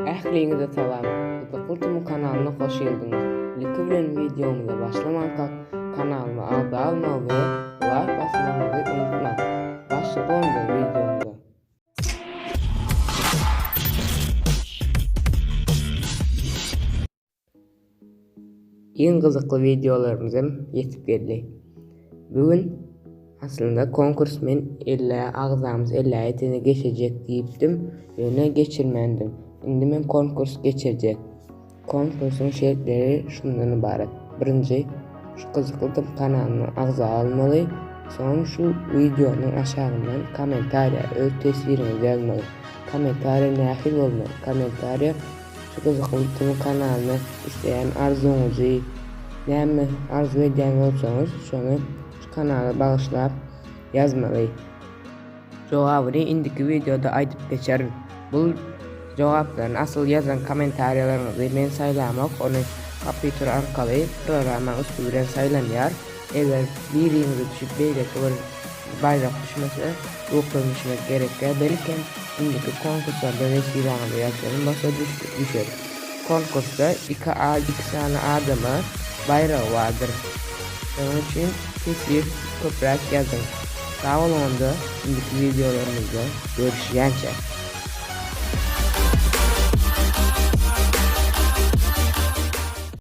Ähliňize salam. Gıdıklı kanalına hoş geldiniz. Lütfen videomuza başlamadan kanalıma abone olmayı ve like basmayı unutmayın. Başlayalım videomuza. En kızıklı videolarımıza yetip geldik. Bugün aslında konkurs men illa ağzamız illa etine geçecek deyipdim. Öne geçirmendim. Şimdi men konkurs geçirecek. Konkursun şertleri şundan ibaret. Birinci, şu kızıklı kanalını ağza almalı. Sonra şu videonun aşağından komentarya öz tesirinizi yazmalı. Komentarya nahil olmalı. Komentarya şu kızıklı kanalını isteyen arzunuzu näme arzu eden olsanız şonu şu kanala bağışlap yazmalı. Cevabını indiki videoda aytıp geçerim. Bu cevapların asıl yazan komentaryalarınızı men saylamak onu kompüter arkalı programa üstünden saylanýar. Eger birinize düşüp beýleki bir bayrak düşmese oklanışmak gerekli. Belki indiki konkurslarda vesiraňyzy ýaşaryň başa düşer. Konkursta iki tane adama bayrağı vardır. Onun için kesir köprak yazın. Sağ olun da indiki videolarımızda görüşýänçe.